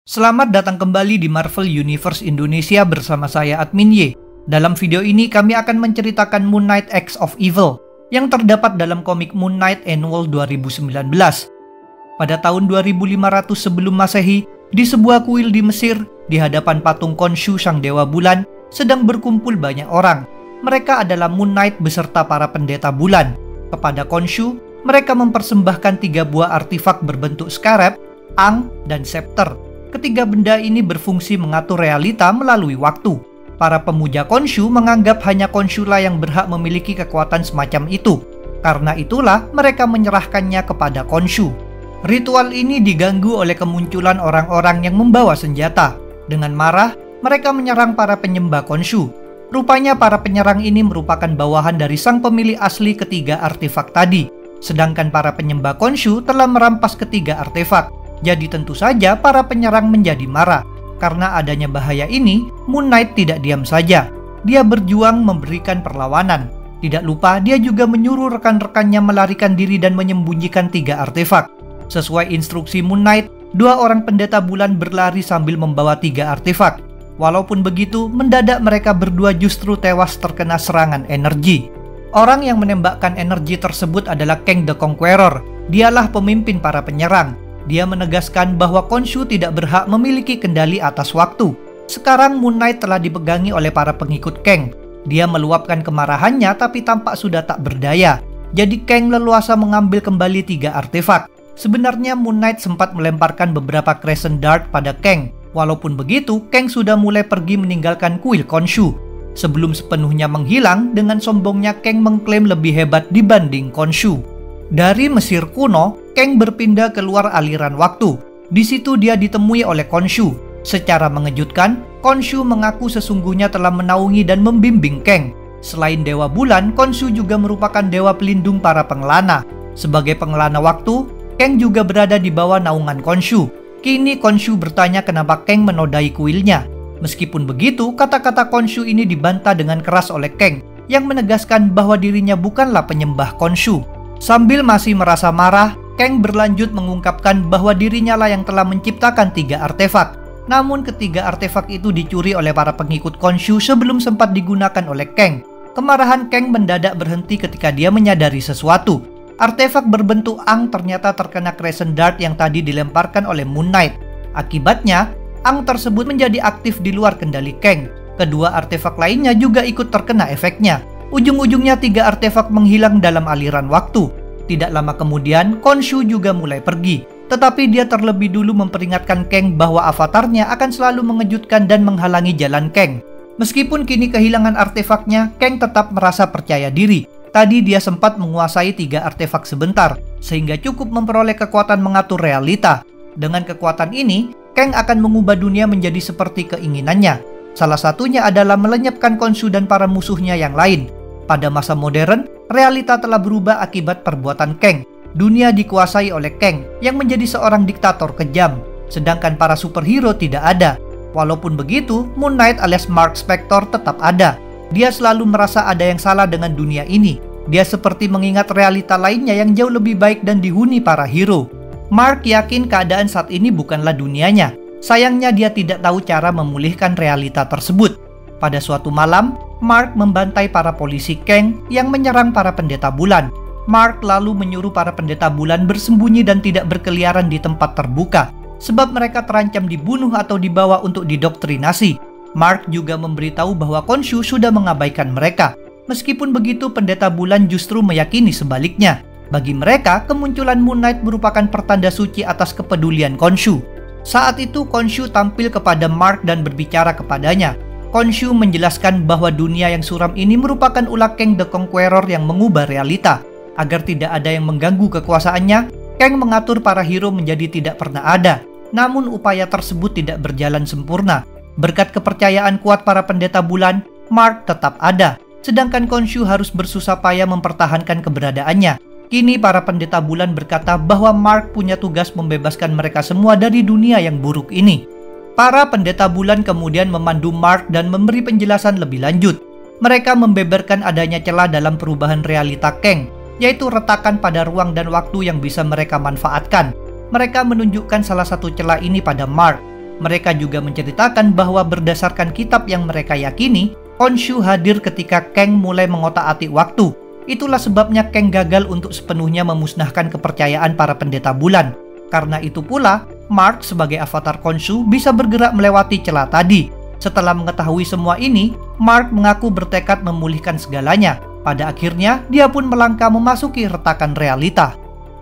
Selamat datang kembali di Marvel Universe Indonesia bersama saya Admin Y. Dalam video ini kami akan menceritakan Moon Knight X of Evil yang terdapat dalam komik Moon Knight Annual 2019. Pada tahun 2500 sebelum Masehi, di sebuah kuil di Mesir, di hadapan patung Khonshu sang dewa bulan, sedang berkumpul banyak orang. Mereka adalah Moon Knight beserta para pendeta bulan. Kepada Khonshu, mereka mempersembahkan 3 buah artefak berbentuk scarab, ang, dan scepter. Ketiga benda ini berfungsi mengatur realita melalui waktu. Para pemuja Khonshu menganggap hanya Khonshu lah yang berhak memiliki kekuatan semacam itu. Karena itulah mereka menyerahkannya kepada Khonshu. Ritual ini diganggu oleh kemunculan orang-orang yang membawa senjata. Dengan marah, mereka menyerang para penyembah Khonshu. Rupanya para penyerang ini merupakan bawahan dari sang pemilik asli ketiga artefak tadi. Sedangkan para penyembah Khonshu telah merampas ketiga artefak. Jadi tentu saja para penyerang menjadi marah. Karena adanya bahaya ini, Moon Knight tidak diam saja. Dia berjuang memberikan perlawanan. Tidak lupa dia juga menyuruh rekan-rekannya melarikan diri dan menyembunyikan 3 artefak. Sesuai instruksi Moon Knight, 2 orang pendeta bulan berlari sambil membawa 3 artefak. Walaupun begitu, mendadak mereka berdua justru tewas terkena serangan energi. Orang yang menembakkan energi tersebut adalah Kang the Conqueror. Dialah pemimpin para penyerang. Dia menegaskan bahwa Khonshu tidak berhak memiliki kendali atas waktu. Sekarang Moon Knight telah dipegangi oleh para pengikut Kang. Dia meluapkan kemarahannya tapi tampak sudah tak berdaya. Jadi Kang leluasa mengambil kembali 3 artefak. Sebenarnya Moon Knight sempat melemparkan beberapa Crescent Dart pada Kang. Walaupun begitu, Kang sudah mulai pergi meninggalkan kuil Khonshu. Sebelum sepenuhnya menghilang, dengan sombongnya Kang mengklaim lebih hebat dibanding Khonshu. Dari Mesir kuno, Kang berpindah keluar aliran waktu. Di situ dia ditemui oleh Khonshu. Secara mengejutkan, Khonshu mengaku sesungguhnya telah menaungi dan membimbing Kang. Selain dewa bulan, Khonshu juga merupakan dewa pelindung para pengelana. Sebagai pengelana waktu, Kang juga berada di bawah naungan Khonshu. Kini Khonshu bertanya kenapa Kang menodai kuilnya. Meskipun begitu, kata-kata Khonshu ini dibantah dengan keras oleh Kang, yang menegaskan bahwa dirinya bukanlah penyembah Khonshu. Sambil masih merasa marah, Kang berlanjut mengungkapkan bahwa dirinya lah yang telah menciptakan 3 artefak. Namun ketiga artefak itu dicuri oleh para pengikut Khonshu sebelum sempat digunakan oleh Kang. Kemarahan Kang mendadak berhenti ketika dia menyadari sesuatu. Artefak berbentuk ang ternyata terkena Crescent Dart yang tadi dilemparkan oleh Moon Knight. Akibatnya, ang tersebut menjadi aktif di luar kendali Kang. Kedua artefak lainnya juga ikut terkena efeknya. Ujung-ujungnya 3 artefak menghilang dalam aliran waktu. Tidak lama kemudian, Khonshu juga mulai pergi. Tetapi dia terlebih dulu memperingatkan Kang bahwa avatarnya akan selalu mengejutkan dan menghalangi jalan Kang. Meskipun kini kehilangan artefaknya, Kang tetap merasa percaya diri. Tadi dia sempat menguasai 3 artefak sebentar, sehingga cukup memperoleh kekuatan mengatur realita. Dengan kekuatan ini, Kang akan mengubah dunia menjadi seperti keinginannya. Salah satunya adalah melenyapkan Khonshu dan para musuhnya yang lain. Pada masa modern, realita telah berubah akibat perbuatan Kang. Dunia dikuasai oleh Kang yang menjadi seorang diktator kejam, sedangkan para superhero tidak ada. Walaupun begitu, Moon Knight alias Mark Spector tetap ada. Dia selalu merasa ada yang salah dengan dunia ini. Dia seperti mengingat realita lainnya yang jauh lebih baik dan dihuni para hero. Mark yakin keadaan saat ini bukanlah dunianya. Sayangnya dia tidak tahu cara memulihkan realita tersebut. Pada suatu malam, Mark membantai para polisi Kang yang menyerang para pendeta bulan. Mark lalu menyuruh para pendeta bulan bersembunyi dan tidak berkeliaran di tempat terbuka, sebab mereka terancam dibunuh atau dibawa untuk didoktrinasi. Mark juga memberitahu bahwa Khonshu sudah mengabaikan mereka. Meskipun begitu, pendeta bulan justru meyakini sebaliknya. Bagi mereka, kemunculan Moon Knight merupakan pertanda suci atas kepedulian Khonshu. Saat itu Khonshu tampil kepada Mark dan berbicara kepadanya. Khonshu menjelaskan bahwa dunia yang suram ini merupakan ulah Kang the Conqueror yang mengubah realita. Agar tidak ada yang mengganggu kekuasaannya, Kang mengatur para hero menjadi tidak pernah ada. Namun upaya tersebut tidak berjalan sempurna. Berkat kepercayaan kuat para pendeta bulan, Mark tetap ada. Sedangkan Khonshu harus bersusah payah mempertahankan keberadaannya. Kini para pendeta bulan berkata bahwa Mark punya tugas membebaskan mereka semua dari dunia yang buruk ini. Para pendeta bulan kemudian memandu Mark dan memberi penjelasan lebih lanjut. Mereka membeberkan adanya celah dalam perubahan realita Kang, yaitu retakan pada ruang dan waktu yang bisa mereka manfaatkan. Mereka menunjukkan salah satu celah ini pada Mark. Mereka juga menceritakan bahwa berdasarkan kitab yang mereka yakini, Khonshu hadir ketika Kang mulai mengotak-atik waktu. Itulah sebabnya Kang gagal untuk sepenuhnya memusnahkan kepercayaan para pendeta bulan. Karena itu pula, Mark sebagai avatar Khonshu bisa bergerak melewati celah tadi. Setelah mengetahui semua ini, Mark mengaku bertekad memulihkan segalanya. Pada akhirnya, dia pun melangkah memasuki retakan realita.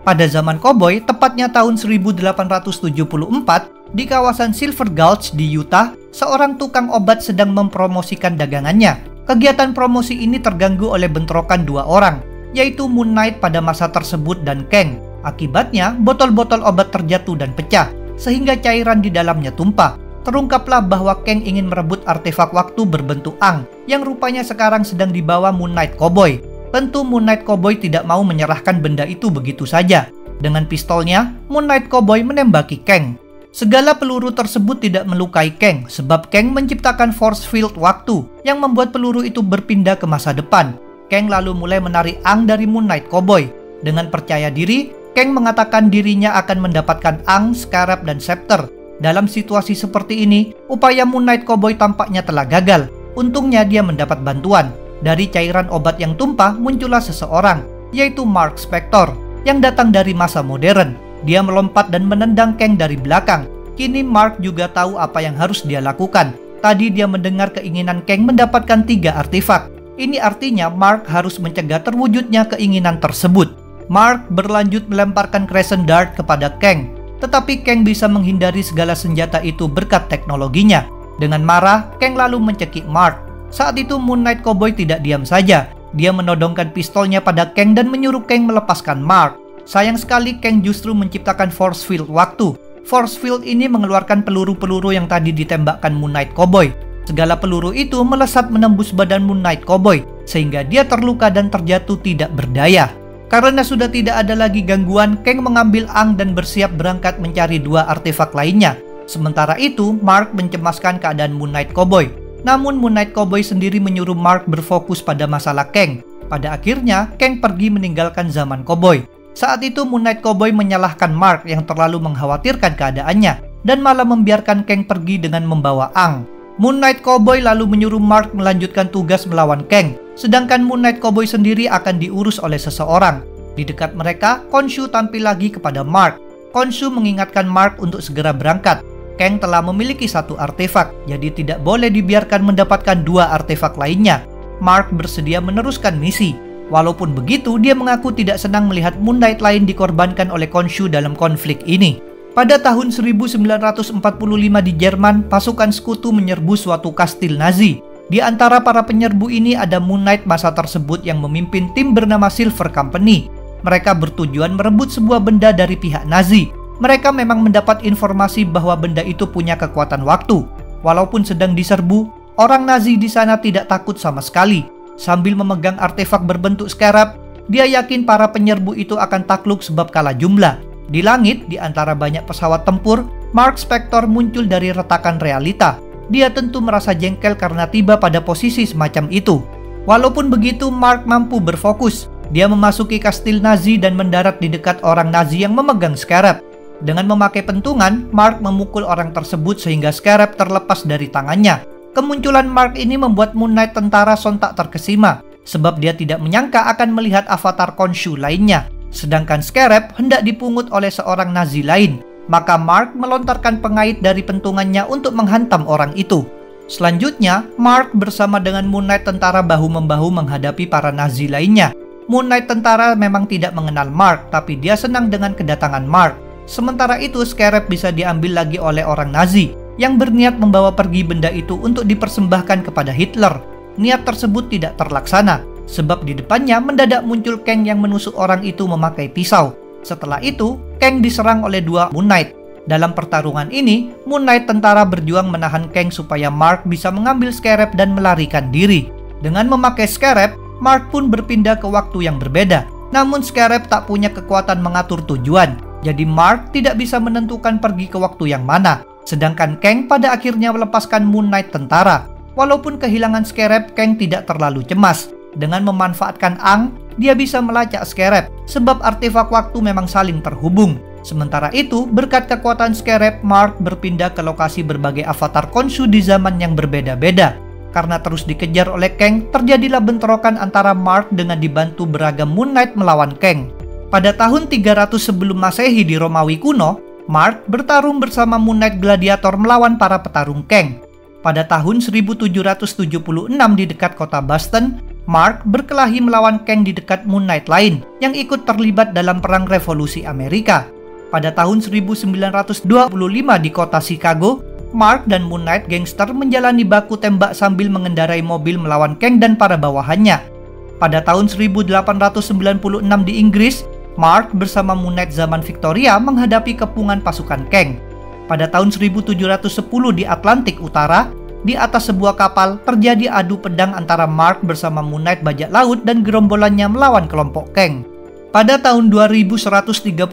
Pada zaman koboi, tepatnya tahun 1874, di kawasan Silver Gulch di Utah, seorang tukang obat sedang mempromosikan dagangannya. Kegiatan promosi ini terganggu oleh bentrokan dua orang, yaitu Moon Knight pada masa tersebut dan Kang. Akibatnya, botol-botol obat terjatuh dan pecah, sehingga cairan di dalamnya tumpah. Terungkaplah bahwa Kang ingin merebut artefak waktu berbentuk Ang, yang rupanya sekarang sedang dibawa Moon Knight Cowboy. Tentu Moon Knight Cowboy tidak mau menyerahkan benda itu begitu saja. Dengan pistolnya, Moon Knight Cowboy menembaki Kang. Segala peluru tersebut tidak melukai Kang, sebab Kang menciptakan force field waktu yang membuat peluru itu berpindah ke masa depan. Kang lalu mulai menarik Ang dari Moon Knight Cowboy. Dengan percaya diri, Kang mengatakan dirinya akan mendapatkan Ang, Scarab, dan Scepter. Dalam situasi seperti ini, upaya Moon Knight Cowboy tampaknya telah gagal. Untungnya dia mendapat bantuan. Dari cairan obat yang tumpah muncullah seseorang, yaitu Mark Spector, yang datang dari masa modern. Dia melompat dan menendang Kang dari belakang. Kini Mark juga tahu apa yang harus dia lakukan. Tadi dia mendengar keinginan Kang mendapatkan 3 artefak. Ini artinya Mark harus mencegah terwujudnya keinginan tersebut. Mark berlanjut melemparkan Crescent Dart kepada Kang. Tetapi Kang bisa menghindari segala senjata itu berkat teknologinya. Dengan marah, Kang lalu mencekik Mark. Saat itu Moon Knight Cowboy tidak diam saja. Dia menodongkan pistolnya pada Kang dan menyuruh Kang melepaskan Mark. Sayang sekali Kang justru menciptakan force field waktu. Force field ini mengeluarkan peluru-peluru yang tadi ditembakkan Moon Knight Cowboy. Segala peluru itu melesat menembus badan Moon Knight Cowboy, sehingga dia terluka dan terjatuh tidak berdaya. Karena sudah tidak ada lagi gangguan, Kang mengambil Ang dan bersiap berangkat mencari 2 artefak lainnya. Sementara itu, Mark mencemaskan keadaan Moon Knight Cowboy. Namun Moon Knight Cowboy sendiri menyuruh Mark berfokus pada masalah Kang. Pada akhirnya, Kang pergi meninggalkan zaman Cowboy. Saat itu Moon Knight Cowboy menyalahkan Mark yang terlalu mengkhawatirkan keadaannya dan malah membiarkan Kang pergi dengan membawa Ang. Moon Knight Cowboy lalu menyuruh Mark melanjutkan tugas melawan Kang, sedangkan Moon Knight Cowboy sendiri akan diurus oleh seseorang. Di dekat mereka, Khonshu tampil lagi kepada Mark. Khonshu mengingatkan Mark untuk segera berangkat. Kang telah memiliki 1 artefak, jadi tidak boleh dibiarkan mendapatkan 2 artefak lainnya. Mark bersedia meneruskan misi. Walaupun begitu, dia mengaku tidak senang melihat Moon Knight lain dikorbankan oleh Khonshu dalam konflik ini. Pada tahun 1945 di Jerman, pasukan sekutu menyerbu suatu kastil Nazi. Di antara para penyerbu ini ada Moon Knight masa tersebut yang memimpin tim bernama Silver Company. Mereka bertujuan merebut sebuah benda dari pihak Nazi. Mereka memang mendapat informasi bahwa benda itu punya kekuatan waktu. Walaupun sedang diserbu, orang Nazi di sana tidak takut sama sekali. Sambil memegang artefak berbentuk scarab, dia yakin para penyerbu itu akan takluk sebab kalah jumlah. Di langit, di antara banyak pesawat tempur, Mark Spector muncul dari retakan realita. Dia tentu merasa jengkel karena tiba pada posisi semacam itu. Walaupun begitu, Mark mampu berfokus. Dia memasuki kastil Nazi dan mendarat di dekat orang Nazi yang memegang scarab. Dengan memakai pentungan, Mark memukul orang tersebut sehingga scarab terlepas dari tangannya. Kemunculan Mark ini membuat Moon Knight tentara sontak terkesima, sebab dia tidak menyangka akan melihat avatar Khonshu lainnya. Sedangkan scarab hendak dipungut oleh seorang Nazi lain. Maka Mark melontarkan pengait dari pentungannya untuk menghantam orang itu. Selanjutnya, Mark bersama dengan Moon Knight tentara bahu-membahu menghadapi para Nazi lainnya. Moon Knight tentara memang tidak mengenal Mark, tapi dia senang dengan kedatangan Mark. Sementara itu, scarab bisa diambil lagi oleh orang Nazi yang berniat membawa pergi benda itu untuk dipersembahkan kepada Hitler. Niat tersebut tidak terlaksana, sebab di depannya mendadak muncul Kang yang menusuk orang itu memakai pisau. Setelah itu, Kang diserang oleh 2 Moon Knight. Dalam pertarungan ini, Moon Knight tentara berjuang menahan Kang supaya Mark bisa mengambil scarab dan melarikan diri. Dengan memakai scarab, Mark pun berpindah ke waktu yang berbeda. Namun scarab tak punya kekuatan mengatur tujuan, jadi Mark tidak bisa menentukan pergi ke waktu yang mana. Sedangkan Kang pada akhirnya melepaskan Moon Knight tentara. Walaupun kehilangan scarab, Kang tidak terlalu cemas. Dengan memanfaatkan Ang, dia bisa melacak scarab, sebab artefak waktu memang saling terhubung. Sementara itu, berkat kekuatan Scarab, Mark berpindah ke lokasi berbagai avatar Khonshu di zaman yang berbeda-beda. Karena terus dikejar oleh Kang, terjadilah bentrokan antara Mark dengan dibantu beragam Moon Knight melawan Kang. Pada tahun 300 sebelum Masehi di Romawi kuno, Mark bertarung bersama Moon Knight Gladiator melawan para petarung Kang. Pada tahun 1776 di dekat kota Boston, Mark berkelahi melawan Kang di dekat Moon Knight lain yang ikut terlibat dalam Perang Revolusi Amerika. Pada tahun 1925 di kota Chicago, Mark dan Moon Knight gangster menjalani baku tembak sambil mengendarai mobil melawan Kang dan para bawahannya. Pada tahun 1896 di Inggris, Mark bersama Moon Knight zaman Victoria menghadapi kepungan pasukan Kang. Pada tahun 1710 di Atlantik Utara, di atas sebuah kapal terjadi adu pedang antara Mark bersama Moon Knight bajak laut dan gerombolannya melawan kelompok Kang. Pada tahun 2134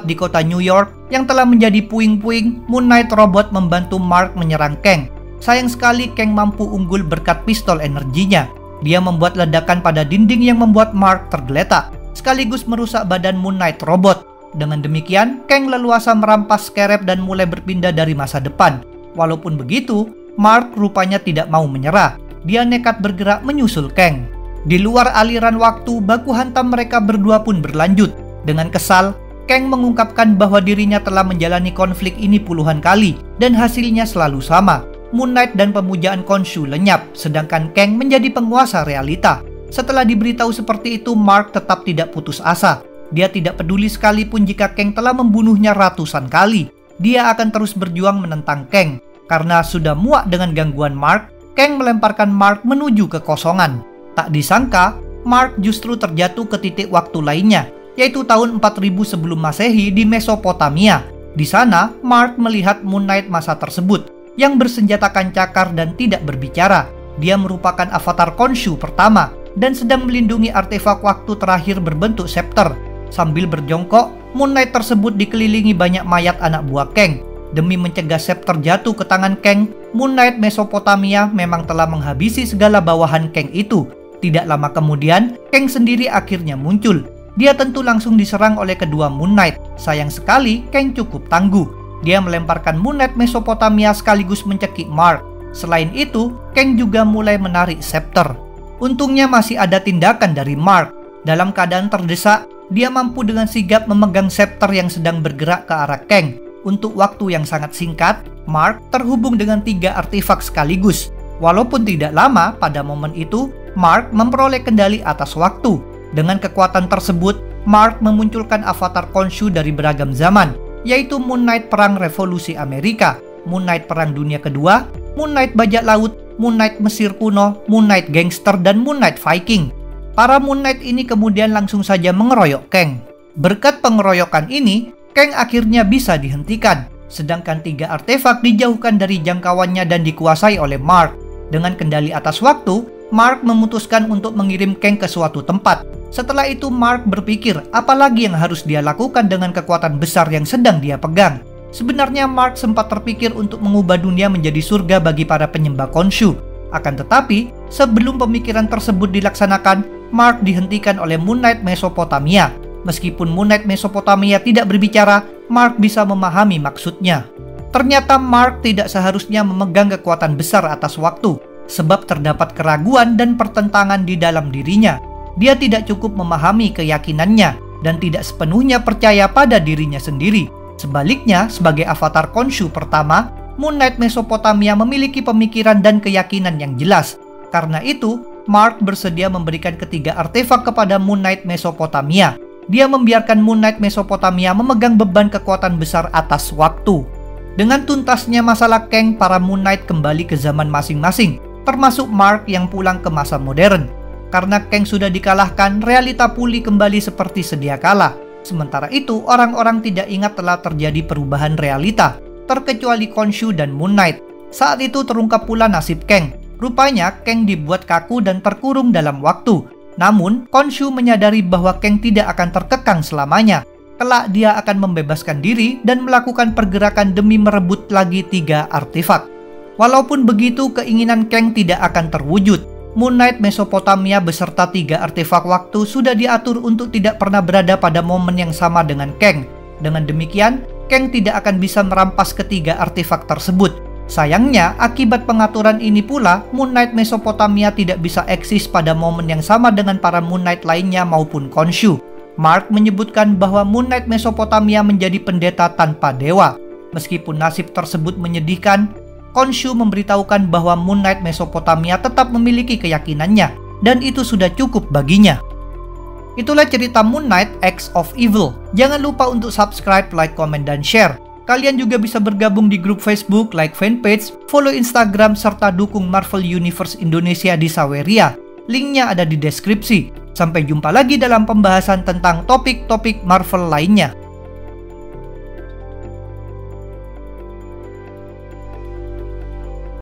di kota New York yang telah menjadi puing-puing, Moon Knight robot membantu Mark menyerang Kang. Sayang sekali Kang mampu unggul berkat pistol energinya. Dia membuat ledakan pada dinding yang membuat Mark tergeletak, sekaligus merusak badan Moon Knight robot. Dengan demikian, Kang leluasa merampas Scarab dan mulai berpindah dari masa depan. Walaupun begitu, Mark rupanya tidak mau menyerah. Dia nekat bergerak menyusul Kang. Di luar aliran waktu, baku hantam mereka berdua pun berlanjut. Dengan kesal, Kang mengungkapkan bahwa dirinya telah menjalani konflik ini puluhan kali dan hasilnya selalu sama. Moon Knight dan pemujaan Khonshu lenyap, sedangkan Kang menjadi penguasa realita. Setelah diberitahu seperti itu, Mark tetap tidak putus asa. Dia tidak peduli sekalipun jika Kang telah membunuhnya ratusan kali. Dia akan terus berjuang menentang Kang. Karena sudah muak dengan gangguan Mark, Kang melemparkan Mark menuju kekosongan. Tak disangka, Mark justru terjatuh ke titik waktu lainnya, yaitu tahun 4000 sebelum Masehi di Mesopotamia. Di sana, Mark melihat Moon Knight masa tersebut, yang bersenjatakan cakar dan tidak berbicara. Dia merupakan avatar Khonshu pertama, dan sedang melindungi artefak waktu terakhir berbentuk scepter. Sambil berjongkok, Moon Knight tersebut dikelilingi banyak mayat anak buah Kang. Demi mencegah scepter jatuh ke tangan Kang, Moon Knight Mesopotamia memang telah menghabisi segala bawahan Kang itu. Tidak lama kemudian, Kang sendiri akhirnya muncul. Dia tentu langsung diserang oleh kedua Moon Knight. Sayang sekali, Kang cukup tangguh. Dia melemparkan Moon Knight Mesopotamia sekaligus mencekik Mark. Selain itu, Kang juga mulai menarik scepter. Untungnya masih ada tindakan dari Mark. Dalam keadaan terdesak, dia mampu dengan sigap memegang scepter yang sedang bergerak ke arah Kang. Untuk waktu yang sangat singkat, Mark terhubung dengan 3 artefak sekaligus. Walaupun tidak lama, pada momen itu, Mark memperoleh kendali atas waktu. Dengan kekuatan tersebut, Mark memunculkan avatar Khonshu dari beragam zaman, yaitu Moon Knight Perang Revolusi Amerika, Moon Knight Perang Dunia Kedua, Moon Knight Bajak Laut, Moon Knight Mesir Kuno, Moon Knight Gangster, dan Moon Knight Viking. Para Moon Knight ini kemudian langsung saja mengeroyok Kang. Berkat pengeroyokan ini, Kang akhirnya bisa dihentikan, sedangkan 3 artefak dijauhkan dari jangkauannya dan dikuasai oleh Mark. Dengan kendali atas waktu, Mark memutuskan untuk mengirim Kang ke suatu tempat. Setelah itu, Mark berpikir apalagi yang harus dia lakukan dengan kekuatan besar yang sedang dia pegang. Sebenarnya Mark sempat terpikir untuk mengubah dunia menjadi surga bagi para penyembah Khonshu. Akan tetapi, sebelum pemikiran tersebut dilaksanakan, Mark dihentikan oleh Moon Knight Mesopotamia. Meskipun Moon Knight Mesopotamia tidak berbicara, Mark bisa memahami maksudnya. Ternyata Mark tidak seharusnya memegang kekuatan besar atas waktu, sebab terdapat keraguan dan pertentangan di dalam dirinya. Dia tidak cukup memahami keyakinannya dan tidak sepenuhnya percaya pada dirinya sendiri. Sebaliknya, sebagai avatar Khonshu pertama, Moon Knight Mesopotamia memiliki pemikiran dan keyakinan yang jelas. Karena itu, Mark bersedia memberikan ketiga artefak kepada Moon Knight Mesopotamia. Dia membiarkan Moon Knight Mesopotamia memegang beban kekuatan besar atas waktu. Dengan tuntasnya masalah Kang, para Moon Knight kembali ke zaman masing-masing, termasuk Mark yang pulang ke masa modern. Karena Kang sudah dikalahkan, realita pulih kembali seperti sedia kala. Sementara itu, orang-orang tidak ingat telah terjadi perubahan realita, terkecuali Khonshu dan Moon Knight. Saat itu terungkap pula nasib Kang. Rupanya Kang dibuat kaku dan terkurung dalam waktu. Namun, Khonshu menyadari bahwa Kang tidak akan terkekang selamanya. Kelak dia akan membebaskan diri dan melakukan pergerakan demi merebut lagi 3 artefak. Walaupun begitu, keinginan Kang tidak akan terwujud. Moon Knight Mesopotamia beserta 3 artefak waktu sudah diatur untuk tidak pernah berada pada momen yang sama dengan Kang. Dengan demikian, Kang tidak akan bisa merampas ketiga artefak tersebut. Sayangnya, akibat pengaturan ini pula, Moon Knight Mesopotamia tidak bisa eksis pada momen yang sama dengan para Moon Knight lainnya maupun Khonshu. Mark menyebutkan bahwa Moon Knight Mesopotamia menjadi pendeta tanpa dewa. Meskipun nasib tersebut menyedihkan, Khonshu memberitahukan bahwa Moon Knight Mesopotamia tetap memiliki keyakinannya, dan itu sudah cukup baginya. Itulah cerita Moon Knight X of Evil. Jangan lupa untuk subscribe, like, komen, dan share. Kalian juga bisa bergabung di grup Facebook, like fanpage, follow Instagram, serta dukung Marvel Universe Indonesia di Saweria. Linknya ada di deskripsi. Sampai jumpa lagi dalam pembahasan tentang topik-topik Marvel lainnya.